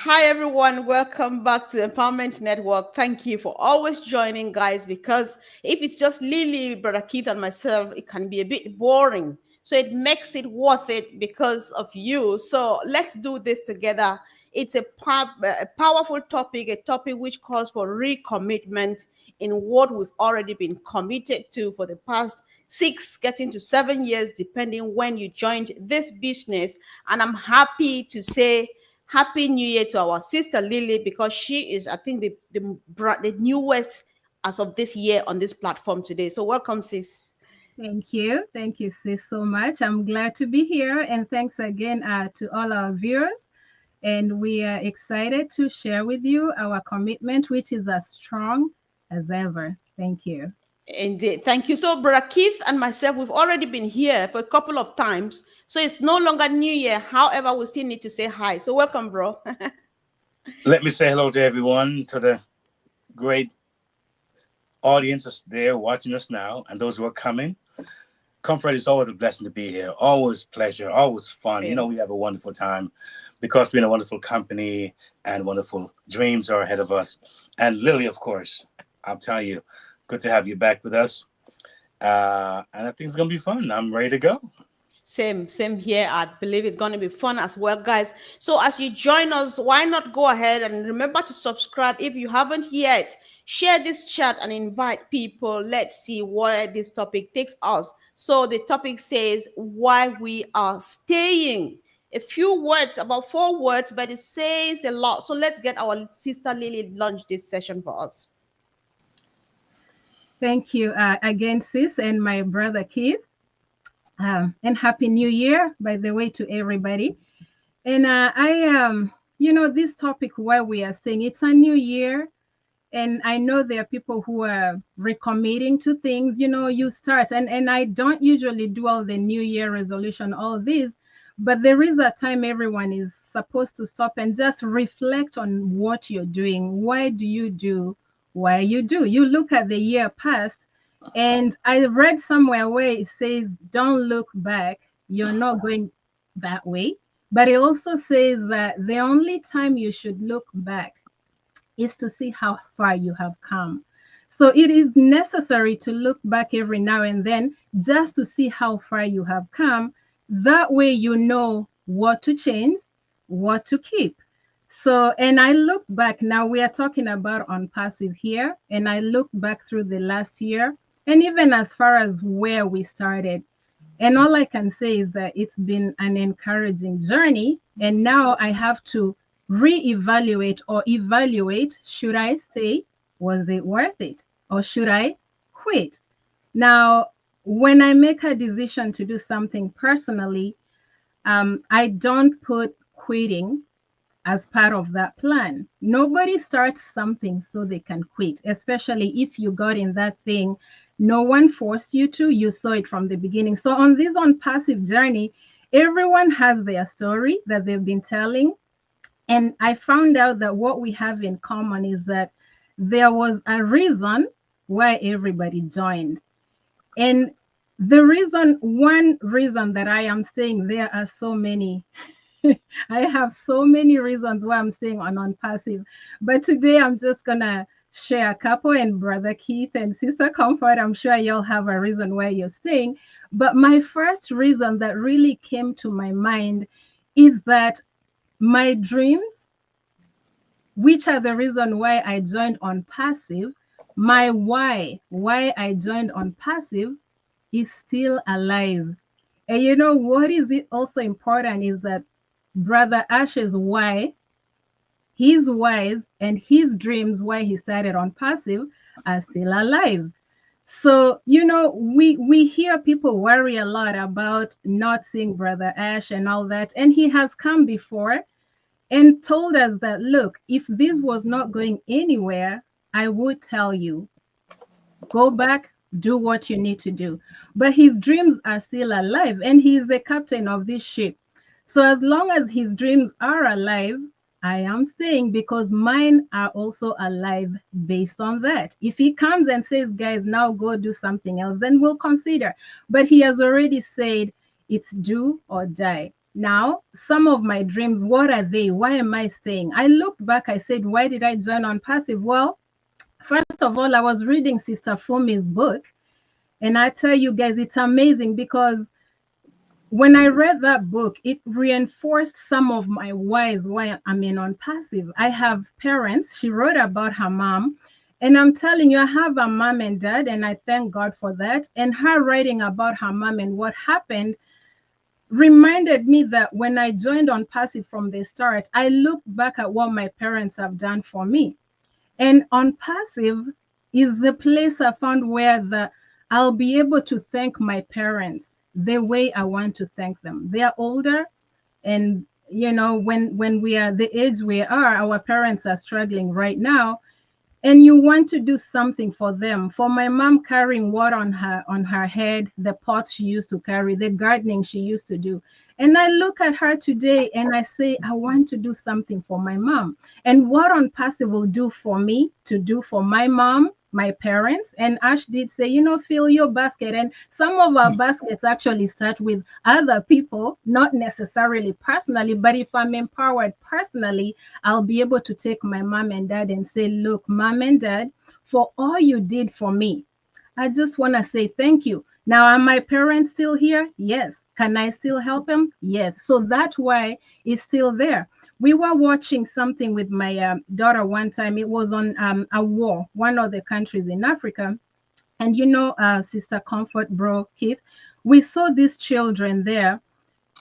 Hi, everyone. Welcome back to the Empowerment Network. Thank you for always joining, guys, because if it's just Lily, Brother Keith, and myself, it can be a bit boring. So it makes it worth it because of you. So let's do this together. It's a powerful topic, a topic which calls for recommitment in what we've already been committed to for the past 6, getting to 7 years, depending when you joined this business. And I'm happy to say, Happy New Year to our sister Lily because she is, I think, the newest as of this year on this platform today. So welcome, sis. Thank you. Thank you, sis, so much. I'm glad to be here. And thanks again to all our viewers. And we are excited to share with you our commitment, which is as strong as ever. Thank you. Indeed. Thank you. So, Brother Keith and myself, we've already been here for a couple of times. So it's no longer New Year. However, we still need to say hi. So welcome, bro. Let me say hello to everyone, to the great audience that's there watching us now, and those who are coming. Comfort is always a blessing to be here. Always pleasure, always fun. Same. We have a wonderful time because we're in a wonderful company and wonderful dreams are ahead of us. And Lily, of course, I'll tell you, good to have you back with us. And I think it's going to be fun. I'm ready to go. Same here. I believe it's going to be fun as well, guys. So as you join us, why not go ahead and remember to subscribe if you haven't yet. Share this chat and invite people. Let's see where this topic takes us. So the topic says why we are staying. A few words, about 4 words, but it says a lot. So let's get our sister Lily launch this session for us. Thank you again, sis, and my brother Keith. And Happy New Year, by the way, to everybody. And this topic where we are saying it's a new year. And I know there are people who are recommitting to things, you start. And I don't usually do all the New Year resolution, all this, but there is a time everyone is supposed to stop and just reflect on what you're doing. Why do you do what you do? You look at the year past, and I read somewhere where it says, don't look back. You're not going that way. But it also says that the only time you should look back is to see how far you have come. So it is necessary to look back every now and then just to see how far you have come. That way you know what to change, what to keep. So, and I look back now, we are talking about unpassive here, and I look back through the last year and even as far as where we started. And all I can say is that it's been an encouraging journey. And now I have to reevaluate or evaluate, should I stay? Was it worth it? Or should I quit? Now, when I make a decision to do something personally, I don't put quitting as part of that plan. Nobody starts something so they can quit, especially if you got in that thing. No one forced you to, you saw it from the beginning. So on this unpassive journey, everyone has their story that they've been telling. And I found out that what we have in common is that there was a reason why everybody joined. And one reason that I am saying there are so many, I have so many reasons why I'm staying on unpassive. But today I'm just going to share a couple, and Brother Keith and Sister Comfort, I'm sure you'll have a reason why you're staying. But my first reason that really came to my mind is that my dreams, which are the reason why I joined unpassive, my why I joined unpassive is still alive. And you know what is it also important is that Brother Ash's why, his whys and his dreams why he started unpassive are still alive. So, we hear people worry a lot about not seeing Brother Ash and all that. And he has come before and told us that, look, if this was not going anywhere, I would tell you, go back, do what you need to do. But his dreams are still alive, and he is the captain of this ship. So as long as his dreams are alive, I am staying because mine are also alive based on that. If he comes and says, guys, now go do something else, then we'll consider. But he has already said it's do or die. Now, some of my dreams, what are they? Why am I staying? I looked back, I said, why did I join Unpassive? Well, first of all, I was reading Sister Fumi's book. And I tell you guys, it's amazing because when I read that book, it reinforced some of my whys why I'm in Unpassive. I have parents. She wrote about her mom. And I'm telling you, I have a mom and dad, and I thank God for that. And her writing about her mom and what happened reminded me that when I joined Unpassive from the start, I looked back at what my parents have done for me. And Unpassive is the place I found where I'll be able to thank my parents the way I want to thank them. They are older, and when we are the age we are, our parents are struggling right now, and you want to do something for them. For my mom, carrying water on her head, the pot she used to carry, the gardening she used to do. And I look at her today and I say, I want to do something for my mom. And what Unpassive will do for me to do for my mom, my parents. And Ash did say, fill your basket. And some of our baskets actually start with other people, not necessarily personally, but if I'm empowered personally, I'll be able to take my mom and dad and say, look, mom and dad, for all you did for me, I just want to say thank you. Now, are my parents still here? Yes. Can I still help them? Yes. So that why is still there. We were watching something with my daughter one time. It was on a war, one of the countries in Africa. And Sister Comfort, Bro Keith, we saw these children there.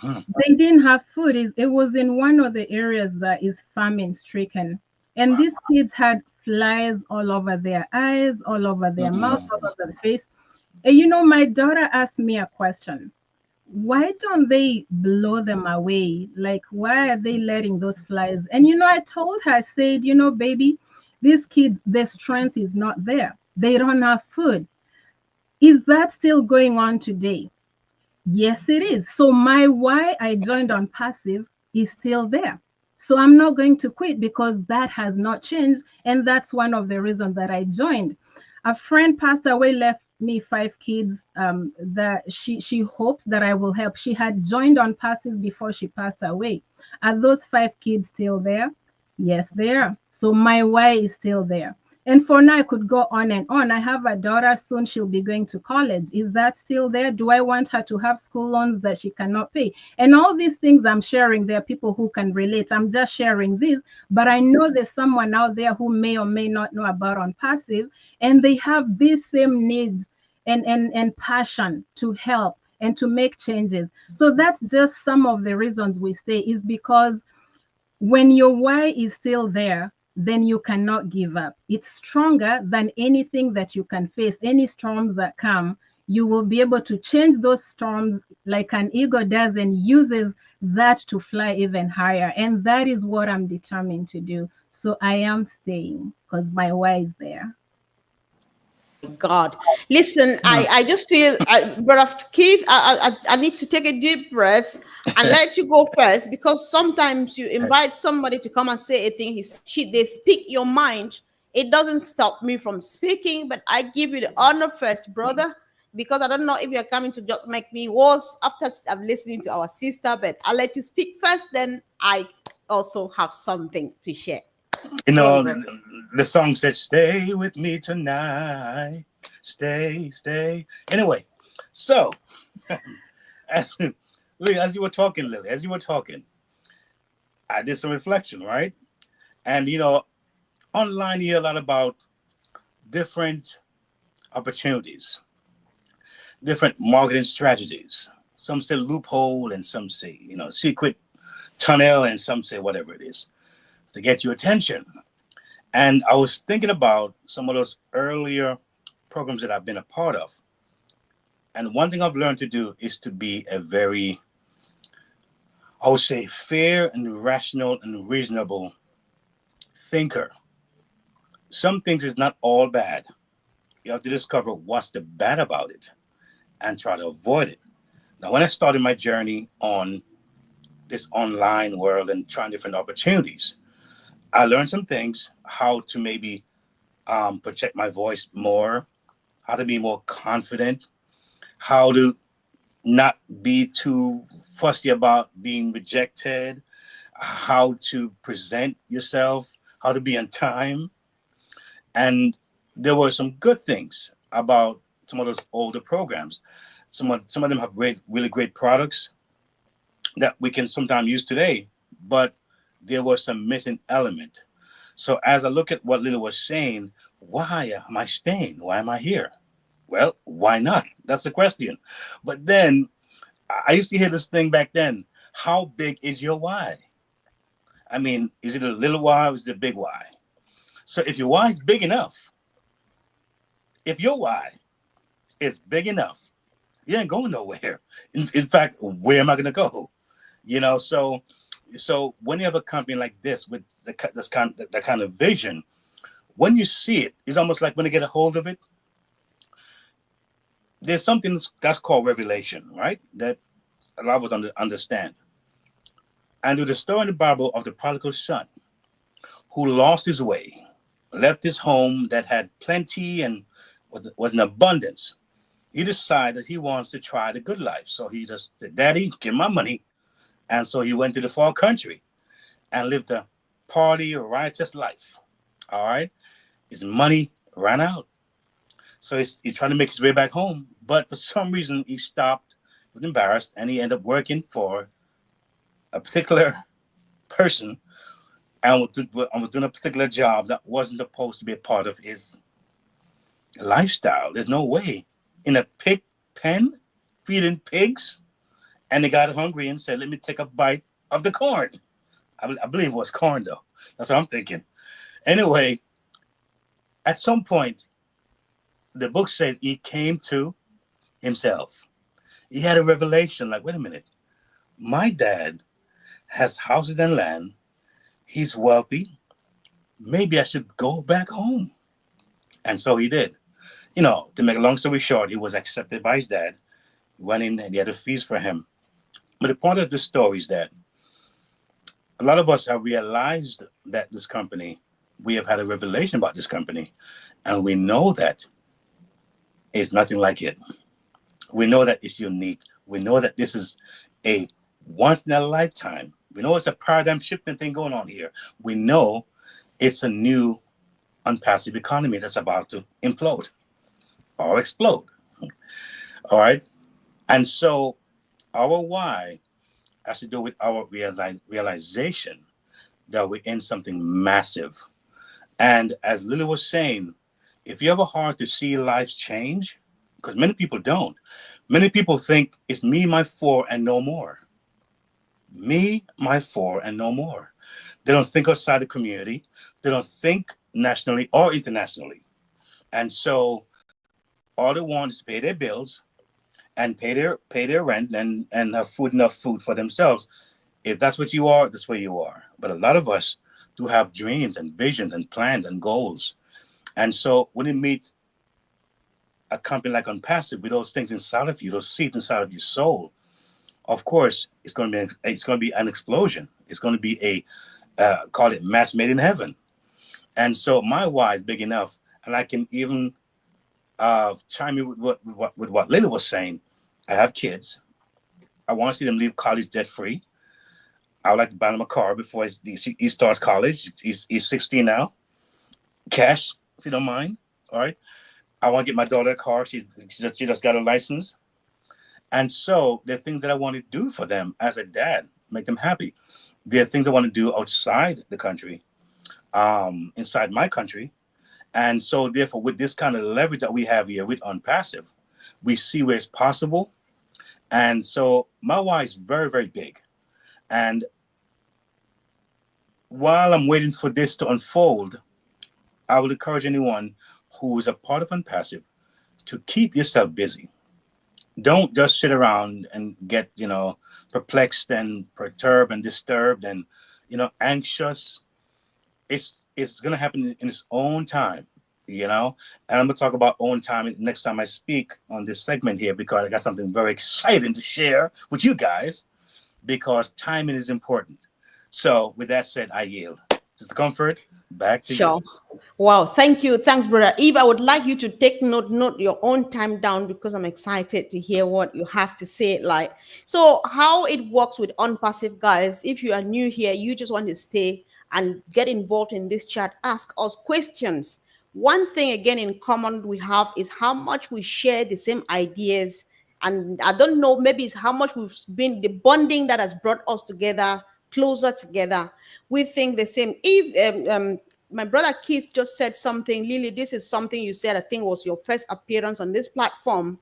They didn't have food. It was in one of the areas that is famine stricken. And these kids had flies all over their eyes, all over their mouth, all over their face. And my daughter asked me a question. Why don't they blow them away? Like, why are they letting those flies? And I told her, I said, baby, these kids, their strength is not there. They don't have food. Is that still going on today? Yes, it is. So my why I joined Unpassive is still there. So I'm not going to quit because that has not changed. And that's one of the reasons that I joined. A friend passed away, left me 5 kids that she hopes that I will help. She had joined Unpassive before she passed away. Are those 5 kids still there? Yes, they are. So my why is still there. And for now, I could go on and on. I have a daughter, soon she'll be going to college. Is that still there? Do I want her to have school loans that she cannot pay? And all these things I'm sharing, there are people who can relate. I'm just sharing this, but I know there's someone out there who may or may not know about Unpassive, and they have these same needs and passion to help and to make changes. So that's just some of the reasons we stay, is because when your why is still there, then you cannot give up. It's stronger than anything that you can face. Any storms that come, you will be able to change those storms like an eagle does and uses that to fly even higher. And that is what I'm determined to do. So I am staying because my why is there. God. Listen, I just feel, Brother Keith, I need to take a deep breath and let you go first, because sometimes you invite somebody to come and say a thing, they speak your mind. It doesn't stop me from speaking, but I give you the honor first, brother, because I don't know if you're coming to just make me worse after I'm listening to our sister, but I'll let you speak first, then I also have something to share. You Go on, know, bro. the song says, "Stay with me tonight, stay, stay." Anyway, so as as you were talking, Lily, as you were talking, I did some reflection, right? And online you hear a lot about different opportunities, different marketing strategies. Some say loophole, and some say secret tunnel, and some say whatever it is to get your attention. And I was thinking about some of those earlier programs that I've been a part of. And one thing I've learned to do is to be a very, I would say, fair and rational and reasonable thinker. Some things is not all bad. You have to discover what's the bad about it and try to avoid it. Now, when I started my journey on this online world and trying different opportunities, I learned some things, how to maybe project my voice more, how to be more confident, how to not be too fussy about being rejected, how to present yourself, how to be on time. And there were some good things about some of those older programs. Some of them have really great products that we can sometimes use today, but there was some missing element. So as I look at what Lily was saying, why am I staying? Why am I here? Well, why not? That's the question. But then I used to hear this thing back then. How big is your why? I mean, is it a little why or is it a big why? So if your why is big enough, if your why is big enough, you ain't going nowhere. In fact, where am I going to go? So when you have a company like this with that kind of vision, when you see it, it's almost like when you get a hold of it, there's something that's called revelation, right? That a lot of us understand. And with the story in the Bible of the prodigal son who lost his way, left his home that had plenty and was in abundance, he decided he wants to try the good life. So he just said, Daddy, give my money. And so he went to the far country and lived a party, riotous life. All right. His money ran out. So he's trying to make his way back home. But for some reason, he stopped, was embarrassed, and he ended up working for a particular person and was doing a particular job that wasn't supposed to be a part of his lifestyle. There's no way. In a pig pen, feeding pigs, and they got hungry and said, let me take a bite of the corn. I believe it was corn, though. That's what I'm thinking. Anyway, at some point, the book says he came to himself. He had a revelation like, wait a minute, my dad has houses and land. He's wealthy. Maybe I should go back home. And so he did. To make a long story short, he was accepted by his dad, went in and he had a feast for him. But the point of the story is that a lot of us have realized that this company, we have had a revelation about this company, and we know that it's nothing like it. We know that it's unique. We know that this is a once in a lifetime. We know it's a paradigm shifting thing going on here. We know it's a new unpassive economy that's about to implode or explode. All right. And so our why has to do with our realization that we're in something massive. And as Lily was saying, if you have a heart to see lives change, because many people don't, many people think it's me, my four, and no more. Me, my four, and no more. They don't think outside the community. They don't think nationally or internationally. And so all they want is to pay their bills and pay their rent and have enough food for themselves. If that's what you are, that's where you are. But a lot of us do have dreams and visions and plans and goals. And so when you meet a company like Unpassive with those things inside of you, those seeds inside of your soul, of course, it's going to be an explosion. It's going to be call it match made in heaven. And so my why is big enough, and I can even chime in with what Lily was saying. I have kids. I want to see them leave college debt free. I would like to buy him a car before he starts college. He's 16 now. Cash, if you don't mind. All right. I want to get my daughter a car. She just got a license. And so there are things that I want to do for them as a dad, make them happy. There are things I want to do outside the country, inside my country. And so therefore, with this kind of leverage that we have here with Unpassive, we see where it's possible. And so my why is very, very big. And while I'm waiting for this to unfold, I will encourage anyone who is a part of Unpassive to keep yourself busy. Don't just sit around and get, perplexed and perturbed and disturbed and, anxious. It's going to happen in its own time, And I'm going to talk about own time next time I speak on this segment here, because I got something very exciting to share with you guys, because timing is important. So with that said, I yield. Sister Comfort, back to you. Sure. Wow. Thank you. Thanks, brother. Eve, I would like you to take note your own time down because I'm excited to hear what you have to say. Like, so how it works with unpassive guys. If you are new here, you just want to stay and get involved in this chat, ask us questions. One thing again in common we have is how much we share the same ideas. And I don't know, maybe it's how much we've been the bonding that has brought us together, closer together. We think the same. If my brother Keith just said something, Lily, this is something you said, I think was your first appearance on this platform.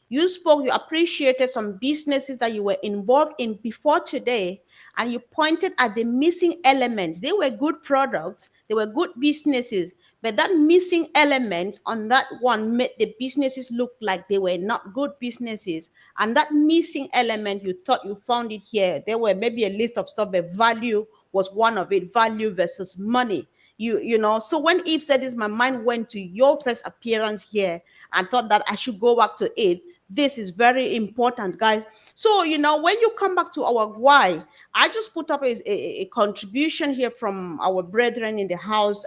You spoke, you appreciated some businesses that you were involved in before today, and you pointed at the missing elements. They were good products, they were good businesses, but that missing element on that one made the businesses look like they were not good businesses. And that missing element, you thought you found it here. There were maybe a list of stuff, but value was one of it, value versus money. You know, so when Eve said this, my mind went to your first appearance here and thought that I should go back to it. This is very important, guys. So, when you come back to our why, I just put up a contribution here from our brethren in the house.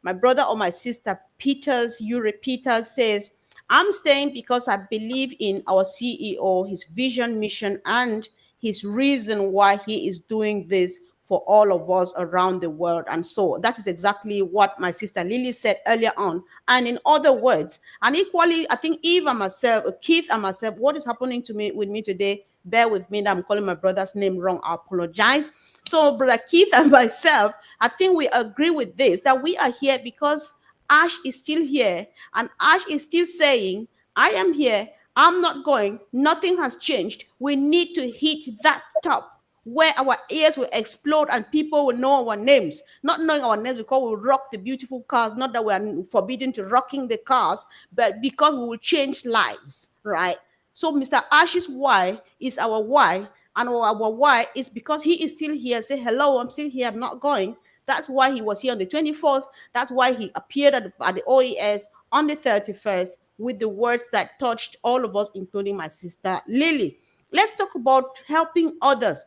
My brother or my sister Peters, Yuri Peters says, I'm staying because I believe in our CEO, his vision, mission, and his reason why he is doing this for all of us around the world. And so that is exactly what my sister Lily said earlier on. And in other words, and equally, I think Eve and myself, Keith and myself, what is happening to me with me today, bear with me that I'm calling my brother's name wrong. I apologize. So brother Keith and myself, I think we agree with this, that we are here because Ash is still here, and Ash is still saying, I am here, I'm not going, nothing has changed. We need to hit that top where our ears will explode and people will know our names. Not knowing our names because we rock the beautiful cars, not that we are forbidden to rocking the cars, but because we will change lives, right? So Mr. Ash's why is our why, and our why is because he is still here. Say, hello, I'm still here, I'm not going. That's why he was here on the 24th. That's why he appeared at the OES on the 31st with the words that touched all of us, including my sister Lily. Let's talk about helping others.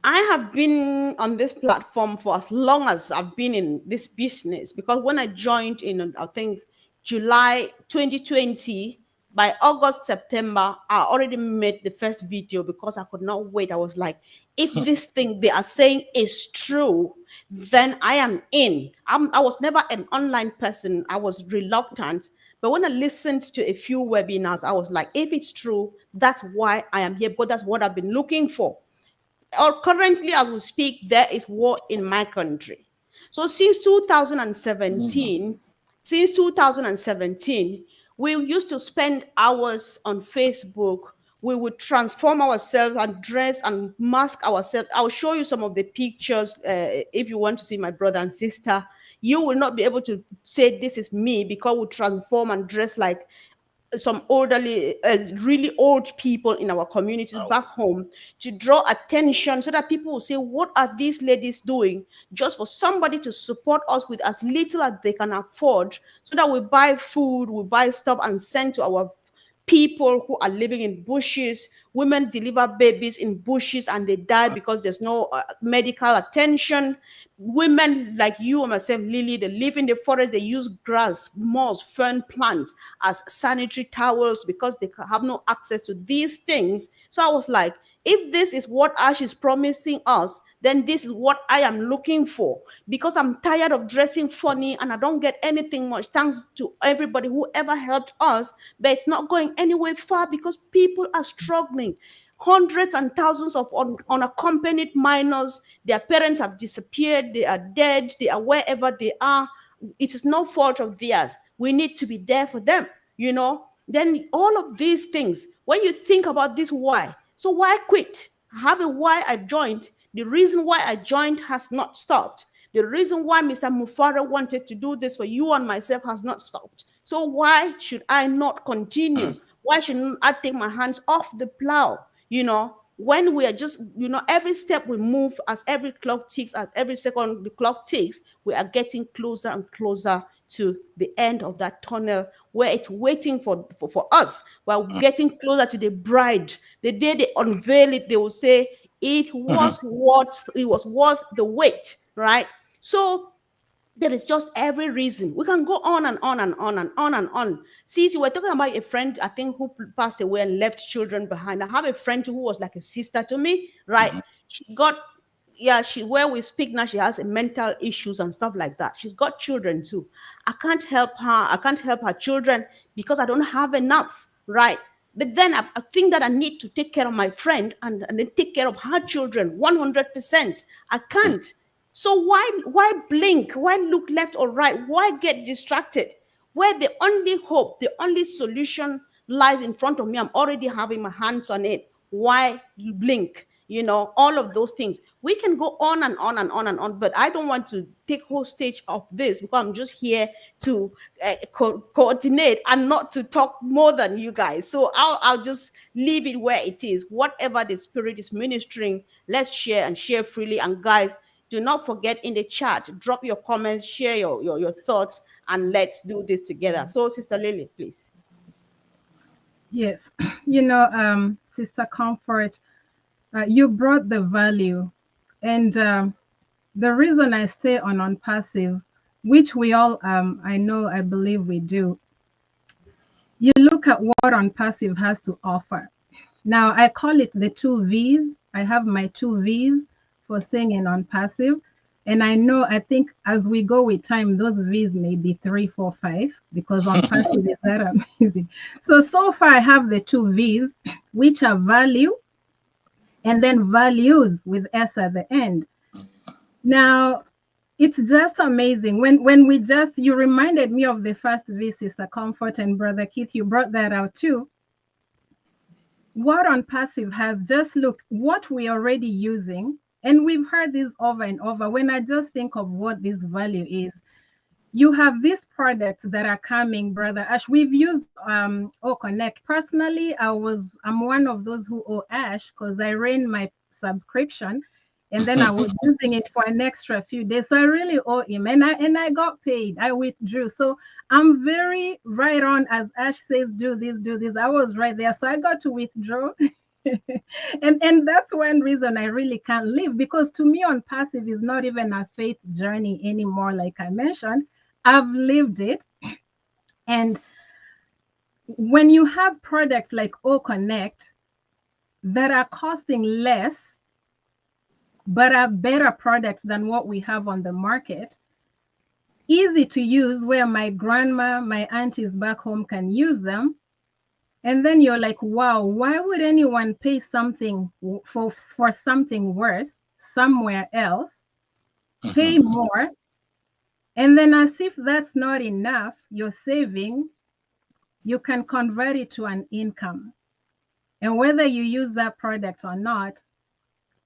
I have been on this platform for as long as I've been in this business, because when I joined in, I think, July 2020, by August, September, I already made the first video because I could not wait. I was like, if this thing they are saying is true, then I am in. I was never an online person. I was reluctant. But when I listened to a few webinars, I was like, if it's true, that's why I am here. But that's what I've been looking for. Or currently as we speak, there is war in my country. So since 2017, we used to spend hours on Facebook. We would transform ourselves and dress and mask ourselves. I'll show you some of the pictures if you want to see my brother and sister. You will not be able to say this is me because we transform and dress like some elderly, really old people in our communities back home to draw attention so that people will say, what are these ladies doing? Just for somebody to support us with as little as they can afford so that we buy food, we buy stuff and send to our people who are living in bushes. Women deliver babies in bushes and they die because there's no medical attention. Women like you and myself, Lily, they live in the forest. They use grass, moss, fern plants as sanitary towels because they have no access to these things. So I was like, if this is what Ash is promising us, then this is what I am looking for, because I'm tired of dressing funny and I don't get anything much. Thanks to everybody who ever helped us, but it's not going anywhere far because people are struggling. Hundreds and thousands of unaccompanied minors, their parents have disappeared, they are dead, they are wherever they are. It is no fault of theirs. We need to be there for them, Then all of these things, when you think about this why, so why quit? I have a why I joined. The reason why I joined has not stopped. The reason why Mr. Mufara wanted to do this for you and myself has not stopped. So why should I not continue? Why shouldn't I take my hands off the plow? When we are just, every step we move, as every clock ticks, as every second the clock ticks, we are getting closer and closer to the end of that tunnel where it's waiting for us. We're getting closer to the bride. The day they unveil it, they will say it was worth the wait. right? So there is just every reason. We can go on and on and on and on and on. Since you were talking about a friend, I think, who passed away and left children behind. I have a friend who was like a sister to me, right? Mhm. She got, yeah, she, where we speak now, she has a mental issues and stuff like that. She's got children too. I can't help her. I can't help her children because I don't have enough, right? But then I think that I need to take care of my friend and then take care of her children 100%. I can't. So why blink? Why look left or right? Why get distracted? Where the only hope, the only solution lies in front of me. I'm already having my hands on it. Why blink? All of those things. We can go on and on and on and on, but I don't want to take hostage of this because I'm just here to coordinate and not to talk more than you guys. So I'll just leave it where it is. Whatever the Spirit is ministering, let's share and share freely. And guys, do not forget in the chat, drop your comments, share your thoughts, and let's do this together. So, Sister Lily, please. Yes, Sister Comfort, you brought the value, and the reason I stay on unpassive, which we all, I believe we do. You look at what unpassive has to offer. Now, I call it the 2 V's. I have my 2 V's for staying in unpassive. And I think as we go with time, those V's may be 3, 4, 5, because unpassive is that amazing. So far, I have the 2 V's, which are value and then values with S at the end. Now, it's just amazing. When you reminded me of the first V, Sister Comfort, and Brother Keith, you brought that out too. What unpassive has, just look what we're already using, and we've heard this over and over. When I just think of what this value is, you have these products that are coming, Brother Ash. We've used Connect. Personally, I'm one of those who owe Ash because I ran my subscription and then I was using it for an extra few days. So I really owe him. And I got paid. I withdrew. So I'm very right on, as Ash says, do this, do this. I was right there. So I got to withdraw. and that's one reason I really can't live, because to me unpassive is not even a faith journey anymore. Like I mentioned, I've lived it. And when you have products like Connect that are costing less but are better products than what we have on the market, easy to use, where my grandma, my aunties back home can use them. And then you're like, wow, why would anyone pay something for something worse somewhere else, pay more? And then, as if that's not enough, you're saving, you can convert it to an income. And whether you use that product or not,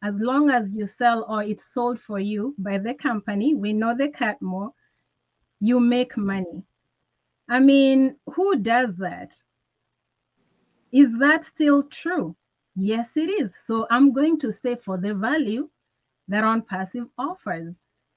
as long as you sell or it's sold for you by the company, we know the cut more, you make money. I mean, who does that? Is that still true? Yes, it is. So I'm going to stay for the value that unpassive offers.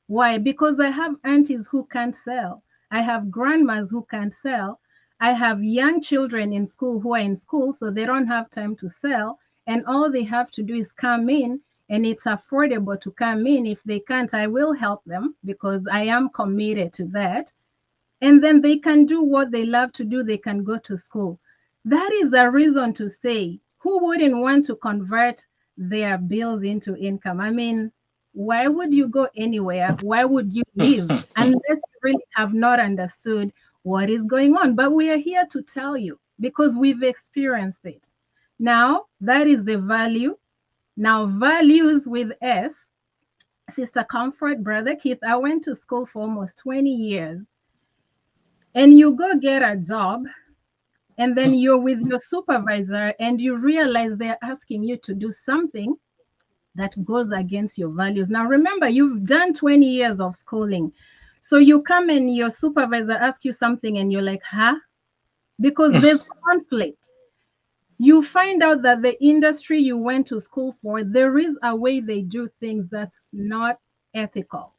Why? Because I have aunties who can't sell. I have grandmas who can't sell. I have young children in school who are in school, so they don't have time to sell. And all they have to do is come in, and it's affordable to come in. If they can't, I will help them because I am committed to that. And then they can do what they love to do. They can go to school. That is a reason to stay. Who wouldn't want to convert their bills into income? I mean, why would you go anywhere? Why would you leave unless you really have not understood what is going on? But we are here to tell you because we've experienced it. Now, that is the value. Now, values with S, Sister Comfort, Brother Keith, I went to school for almost 20 years. And you go get a job, and then you're with your supervisor, and you realize they're asking you to do something that goes against your values. Now, remember, you've done 20 years of schooling. So you come and your supervisor asks you something, and you're like, huh? Because there's conflict. You find out that the industry you went to school for, there is a way they do things that's not ethical.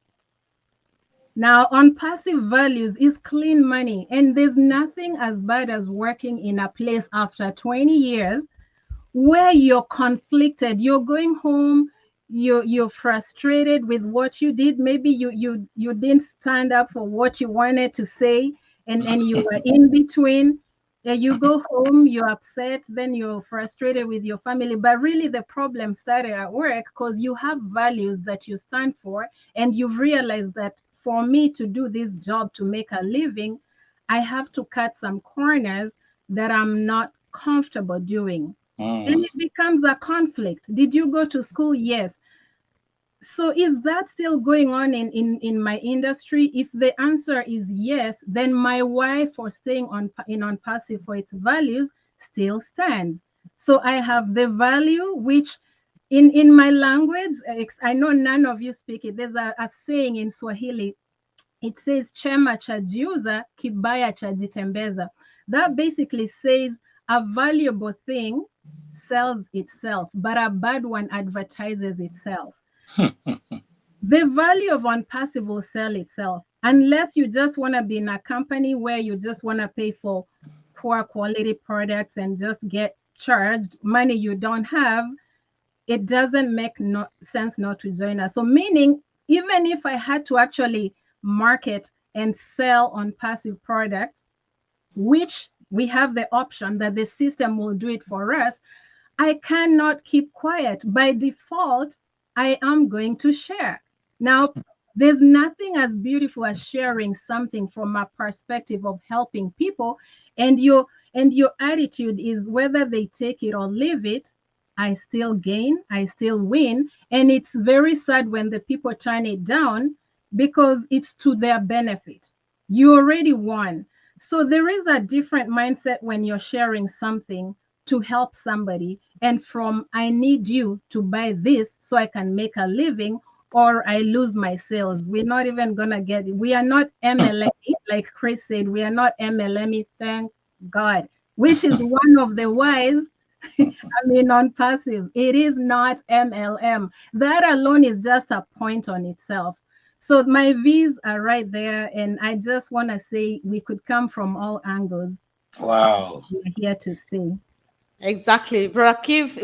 Now, unpassive values is clean money, and there's nothing as bad as working in a place after 20 years where you're conflicted. You're going home, you're frustrated with what you did. Maybe you didn't stand up for what you wanted to say, and you were in between. You go home, you're upset, then you're frustrated with your family. But really, the problem started at work because you have values that you stand for, and you've realized that for me to do this job to make a living, I have to cut some corners that I'm not comfortable doing. And Mm. it becomes a conflict. Did you go to school? Yes. So is that still going on in my industry? If the answer is yes, then my why for staying on passive for its values still stands. So I have the value, which in my language, I know none of you speak it. There's a saying in Swahili. It says chema chajiuza kibaya chajitembeza. That basically says a valuable thing sells itself, but a bad one advertises itself. The value of ONPASSIVE will sell itself unless you just want to be in a company where you just want to pay for poor quality products and just get charged money you don't have. It doesn't make no sense not to join us. So meaning, even if I had to actually market and sell ONPASSIVE products, which we have the option that the system will do it for us, I cannot keep quiet. By default, I am going to share. Now, there's nothing as beautiful as sharing something from a perspective of helping people, and your attitude is whether they take it or leave it, I still gain, I still win. And it's very sad when the people turn it down because it's to their benefit. You already won. So there is a different mindset when you're sharing something to help somebody, and from I need you to buy this so I can make a living or I lose my sales. We're not even gonna get it. We are not MLM, like Chris said, we are not MLM, thank God, which is one of the whys. I mean, non-passive. It is not MLM. That alone is just a point on itself. So my V's are right there, and I just want to say we could come from all angles. Wow. We're here to stay. Exactly, Brother Keith.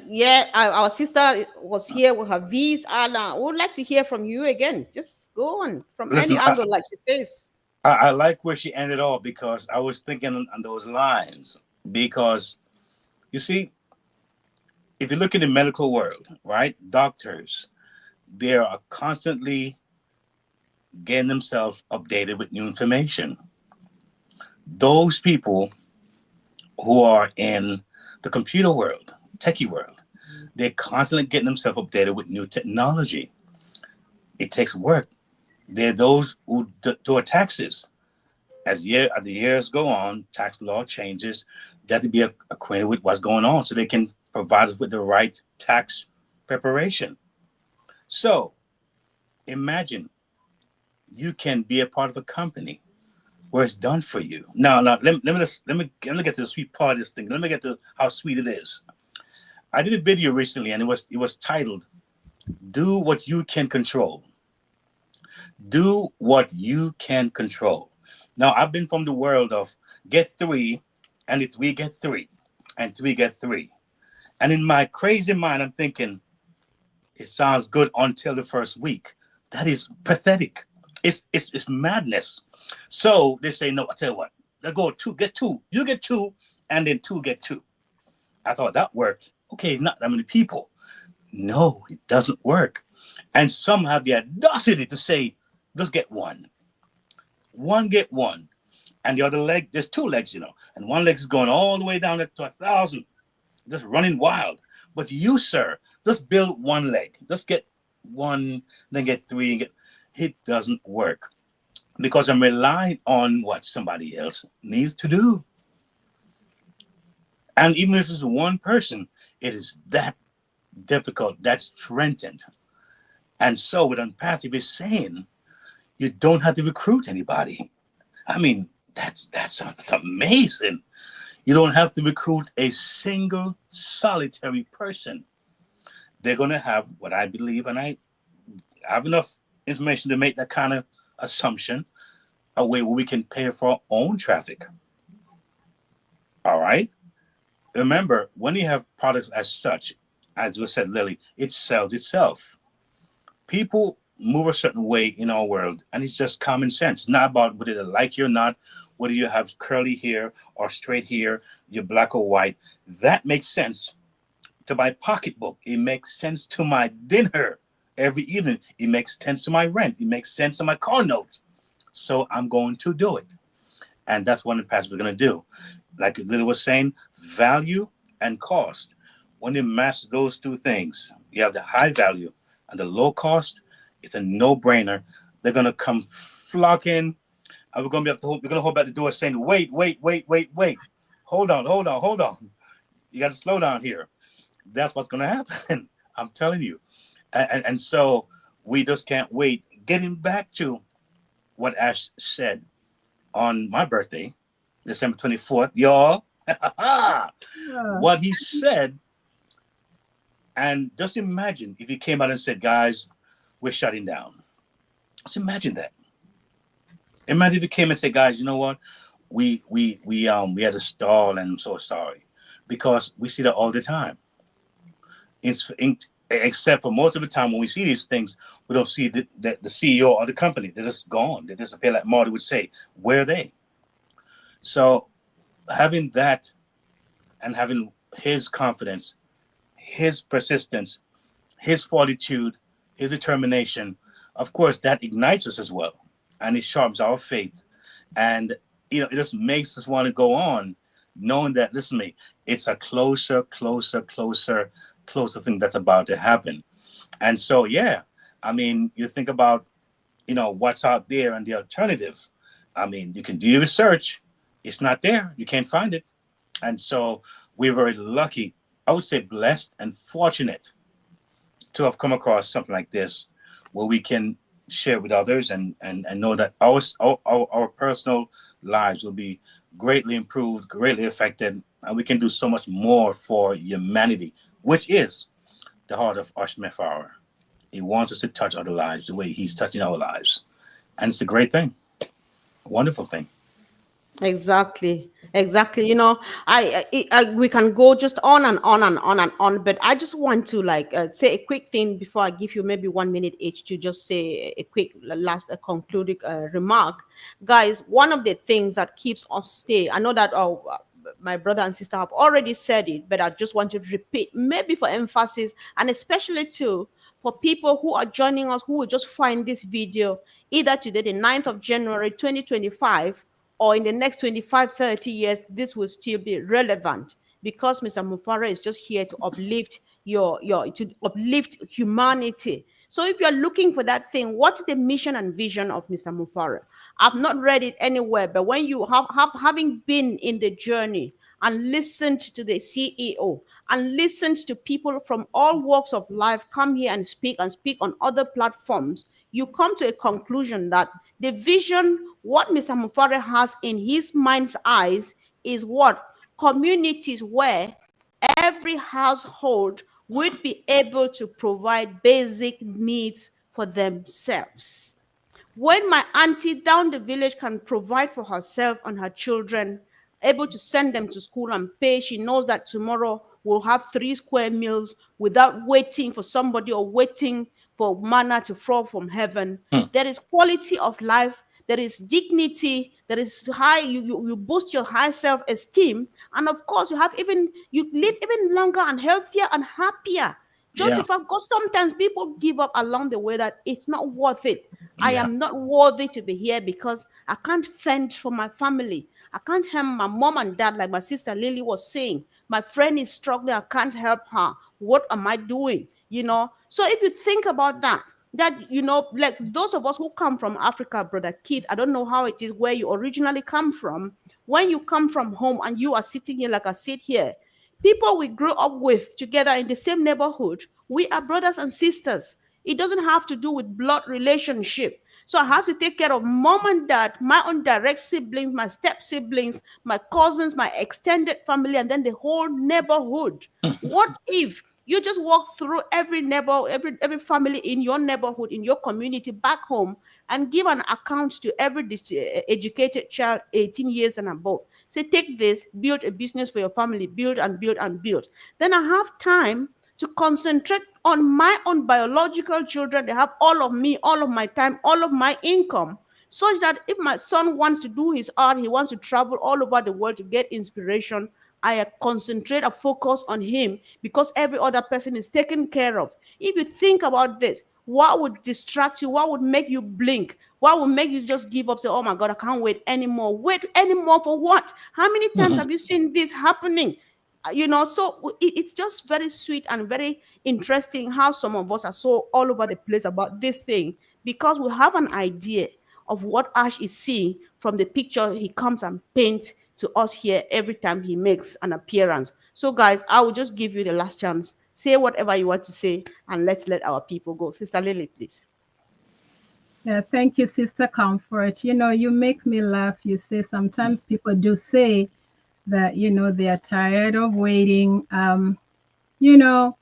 Yeah, our sister was here with her V's. And we would like to hear from you again. Just go on from any Listen, angle, like she says. I like where she ended off because I was thinking on those lines. Because you see, if you look in the medical world, right, doctors, they are constantly getting themselves updated with new information. Those people who are in the computer world, techie world, they're constantly getting themselves updated with new technology. It takes work. They're those who do our taxes. As the years go on, tax law changes. They have to be acquainted with what's going on so they can provide us with the right tax preparation. So imagine you can be a part of a company where it's done for you. Now, let me get to the sweet part of this thing. Let me get to how sweet it is. I did a video recently, and it was titled "Do What You Can Control." Do what you can control. Now, I've been from the world of get three, and if we get three, and three get three. And in my crazy mind, I'm thinking, it sounds good until the first week. That is pathetic. It's madness. So they say, no, I tell you what, let's go two, get two. You get two, and then two get two. I thought that worked. Okay, it's not that many people. No, it doesn't work. And some have the audacity to say, just get one. One get one. And the other leg, there's two legs, and one leg is going all the way down to 1,000, just running wild. But you, sir, just build one leg. Just get one, then get three. It doesn't work because I'm relying on what somebody else needs to do. And even if it's one person, it is that difficult, that's strengthened. And so with Unpassive is saying you don't have to recruit anybody. I mean, that's amazing. You don't have to recruit a single solitary person. They're going to have what I believe, and I have enough information to make that kind of assumption, a way where we can pay for our own traffic. All right. Remember, when you have products as such, as you said, Lily, it sells itself. People move a certain way in our world, and it's just common sense. It's not about whether they like you or not, whether you have curly hair or straight hair, you're black or white. That makes sense to my pocketbook. It makes sense to my dinner every evening. It makes sense to my rent. It makes sense to my car note. So I'm going to do it. And that's what the past we're going to do. Like Lily was saying, value and cost. When you master those two things, you have the high value and the low cost. It's a no-brainer. They're going to come flocking. And we're going to hold back the door saying, wait, wait, wait, wait, wait. Hold on, hold on, hold on. You got to slow down here. That's what's going to happen. I'm telling you. And so we just can't wait. Getting back to what Ash said on my birthday, December 24th, y'all, what he said. And just imagine if he came out and said, guys, we're shutting down. Just imagine that. Imagine if he came and said, guys, you know what? We had a stall and I'm so sorry. Because we see that all the time. Except for most of the time when we see these things, we don't see the CEO or the company. They're just gone. They disappear, like Marty would say. Where are they? So having that and having his confidence, his persistence, his fortitude, his determination, of course, that ignites us as well. And it sharpens our faith. And, it just makes us want to go on, knowing that, listen to me, it's a closer thing that's about to happen. And so, yeah, I mean, you think about, what's out there and the alternative. I mean, you can do your research. It's not there. You can't find it. And so we're very lucky, I would say blessed and fortunate to have come across something like this where we can share with others and know that our personal lives will be greatly improved, greatly affected, and we can do so much more for humanity, which is the heart of Ashmefara. He wants us to touch other lives the way he's touching our lives. And it's a great thing, a wonderful thing. Exactly. We can go just on and on and on and on, but I just want to say a quick thing before I give you maybe 1 minute each to just say a quick last concluding remark. Guys, one of the things that keeps us stay, I know that my brother and sister have already said it, but I just want to repeat, maybe for emphasis, and especially too for people who are joining us who will just find this video either today, the 9th of January 2025, or in the next 25, 30 years, this will still be relevant because Mr. Mufara is just here to uplift to uplift humanity. So if you're looking for that thing, what is the mission and vision of Mr. Mufara? I've not read it anywhere, but when you having been in the journey and listened to the CEO and listened to people from all walks of life come here and speak on other platforms, you come to a conclusion that the vision, what Mr. Mufare has in his mind's eyes, is what? Communities where every household would be able to provide basic needs for themselves. When my auntie down the village can provide for herself and her children, able to send them to school and pay, she knows that tomorrow we'll have 3 square meals without waiting for somebody or waiting for manna to fall from heaven. There is quality of life. There is dignity. There is high. You boost your high self-esteem, and of course, you live even longer and healthier and happier. Just Yeah. the fact, because sometimes people give up along the way that it's not worth it. I Yeah. am not worthy to be here because I can't fend for my family. I can't help my mom and dad, like my sister Lily was saying. My friend is struggling. I can't help her. What am I doing? So if you think about that, like those of us who come from Africa, Brother Keith, I don't know how it is where you originally come from. When you come from home and you are sitting here like I sit here, people we grew up with together in the same neighborhood, we are brothers and sisters. It doesn't have to do with blood relationship. So I have to take care of mom and dad, my own direct siblings, my step siblings, my cousins, my extended family, and then the whole neighborhood. What if you just walk through every neighbor, every family in your neighborhood, in your community back home, and give an account to every educated child 18 years and above? Say, take this, build a business for your family, build and build and build. Then I have time to concentrate on my own biological children. They have all of me, all of my time, all of my income, such that if my son wants to do his art, he wants to travel all over the world to get inspiration, I concentrate and focus on him because every other person is taken care of. If you think about this, what would distract you? What would make you blink? What would make you just give up? Say, oh my God, I can't wait anymore. Wait anymore for what? How many times Mhm. have you seen this happening? So it's just very sweet and very interesting how some of us are so all over the place about this thing, because we have an idea of what Ash is seeing from the picture he comes and paints to us here every time he makes an appearance. So, guys, I will just give you the last chance. Say whatever you want to say, and let's let our people go. Sister Lily, please. Yeah, thank you, Sister Comfort. You make me laugh. You say sometimes people do say that, they are tired of waiting. You know,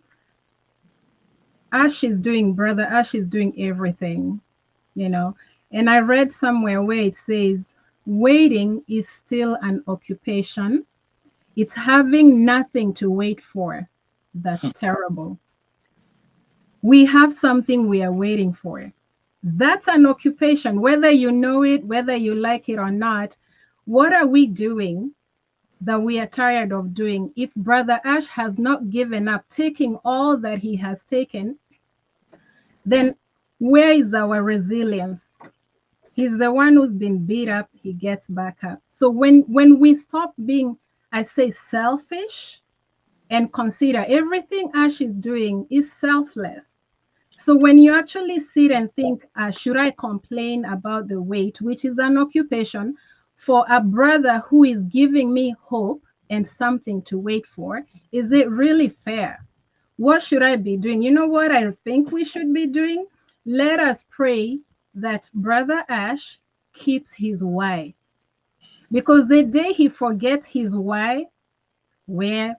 Brother Ash is doing everything, you know. And I read somewhere where it says, waiting is still an occupation. It's having nothing to wait for. That's terrible. We have something we are waiting for. That's an occupation, whether you know it, whether you like it or not. What are we doing that we are tired of doing? If Brother Ash has not given up taking all that he has taken, then where is our resilience? He's the one who's been beat up, he gets back up. So when we stop being, I say, selfish, and consider everything Ash is doing is selfless. So when you actually sit and think, should I complain about the wait, which is an occupation for a brother who is giving me hope and something to wait for? Is it really fair? What should I be doing? You know what I think we should be doing? Let us pray that Brother Ash keeps his why. Because the day he forgets his why, where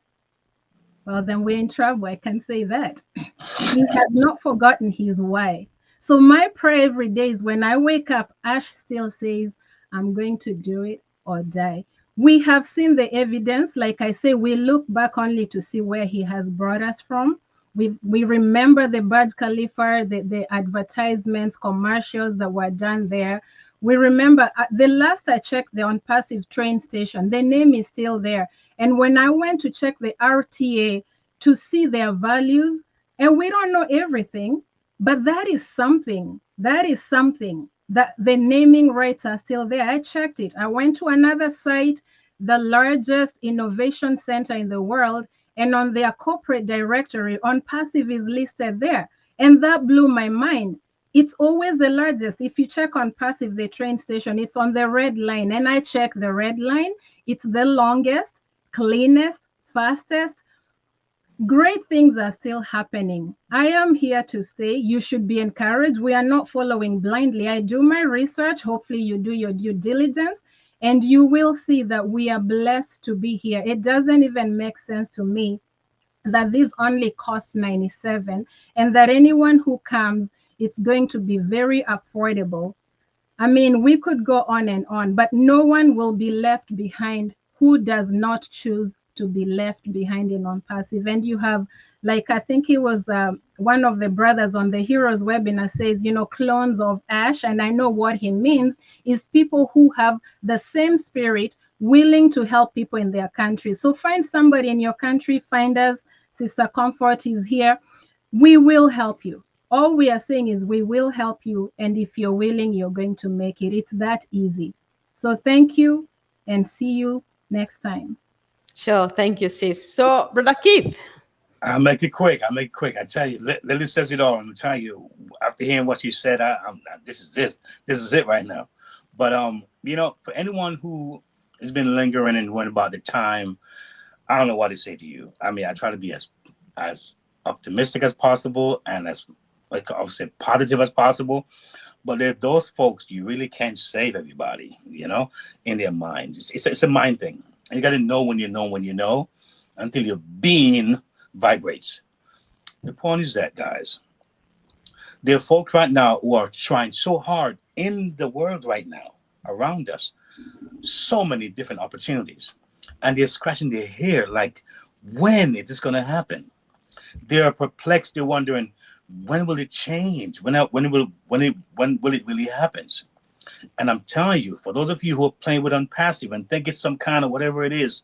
well, then we're in trouble. I can say that. He has not forgotten his why. So my prayer every day is when I wake up, Ash still says, I'm going to do it or die. We have seen the evidence. Like I say, we look back only to see where he has brought us from. We remember the Burj Khalifa, the advertisements, commercials that were done there. We remember the last I checked the ONPASSIVE train station, the name is still there. And when I went to check the RTA to see their values, and we don't know everything, but that is something. That is something that the naming rights are still there. I checked it. I went to another site, the largest innovation center in the world, and on their corporate directory, ONPASSIVE is listed there. And that blew my mind. It's always the largest. If you check ONPASSIVE, the train station, it's on the red line. And I checked the red line. It's the longest, cleanest, fastest. Great things are still happening. I am here to stay. You should be encouraged. We are not following blindly. I do my research. Hopefully, you do your due diligence, and you will see that we are blessed to be here. It doesn't even make sense to me that this only costs 97 and that anyone who comes, it's going to be very affordable. I mean, we could go on, but no one will be left behind who does not choose to be left behind in ONPASSIVE. And you have, like, I think it was one of the brothers on the Heroes webinar says, clones of Ash. And I know what he means is people who have the same spirit, willing to help people in their country. So find somebody in your country, find us. Sister Comfort is here. We will help you. All we are saying is we will help you. And if you're willing, you're going to make it. It's that easy. So thank you and see you next time. Sure. Thank you, sis. So, Brother Keith. I'll make it quick. I tell you, Lily says it all. I'm telling you, after hearing what you said, this is it right now. But for anyone who has been lingering and wondering about the time, I don't know what to say to you. I mean, I try to be as optimistic as possible and as, like I would say, positive as possible. But there's those folks you really can't save everybody, in their minds. It's a mind thing. You got to know when you know until your being vibrates. The point is that, guys, there are folks right now who are trying so hard in the world right now around us, so many different opportunities, and they're scratching their hair like, when is this going to happen? They are perplexed. They're wondering, when will it change? When will it really happen? And I'm telling you, for those of you who are playing with Unpassive and think it's some kind of whatever it is,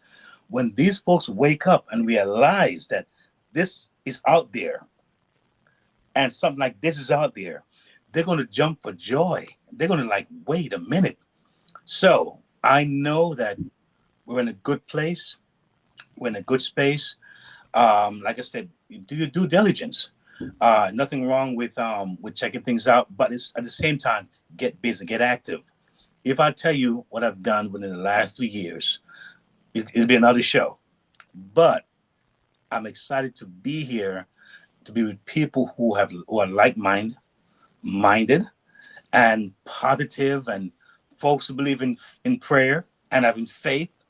when these folks wake up and realize that this is out there and something like this is out there, they're going to jump for joy. They're going to like, wait a minute. So I know that we're in a good place. We're in a good space. Like I said, do your due diligence. Nothing wrong with checking things out, but it's at the same time, get busy, get active. If I tell you what I've done within the last 3 years, it'll be another show. But I'm excited to be here, to be with people who are minded and positive, and folks who believe in prayer and having faith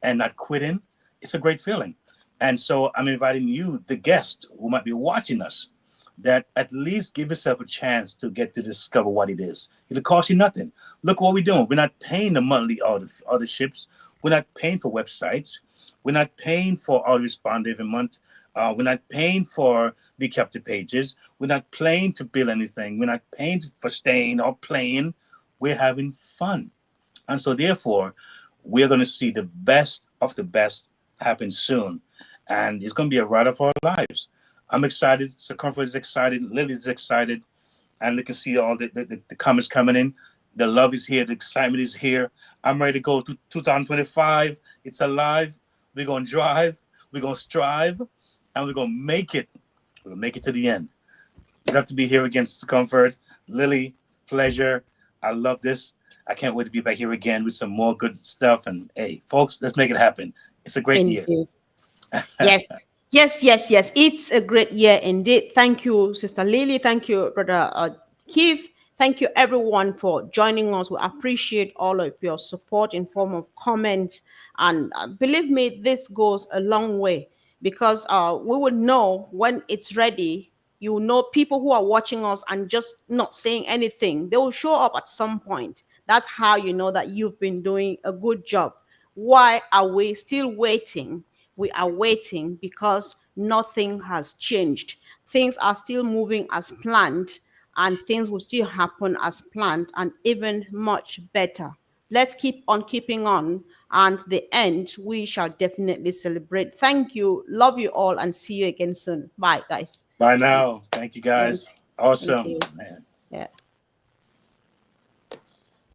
and not quitting. It's a great feeling. And so I'm inviting you, the guest who might be watching us, that at least give yourself a chance to get to discover what it is. It'll cost you nothing. Look what we're doing. We're not paying the monthly other ships. We're not paying for websites. We're not paying for autoresponder every month. We're not paying for the captive pages. We're not paying to build anything. We're not paying for staying or playing. We're having fun. And so therefore, we're going to see the best of the best happen soon. And it's going to be a ride of our lives. I'm excited. Circumference is excited. Lily's excited. And you can see all the comments coming in. The love is here. The excitement is here. I'm ready to go to 2025. It's alive. We're going to drive. We're going to strive. And we're going to make it. We'll make it to the end. Glad to be here again, Comfort. Lily, pleasure. I love this. I can't wait to be back here again with some more good stuff. And hey, folks, let's make it happen. It's a great year. Yes. Yes. It's a great year indeed. Thank you, Sister Lily. Thank you, Brother Keith. Thank you, everyone, for joining us. We appreciate all of your support in form of comments. And believe me, this goes a long way, because we will know when it's ready. You know, people who are watching us and just not saying anything, they will show up at some point. That's how you know that you've been doing a good job. Why are we still waiting? We are waiting because nothing has changed. Things are still moving as planned, and things will still happen as planned, and even much better. Let's keep on keeping on, and the end we shall definitely celebrate. Thank you. Love you all, and see you again soon. Bye, guys. Bye Thanks. now. Thank you, guys. Thanks. Thank Awesome, you. man. Yeah.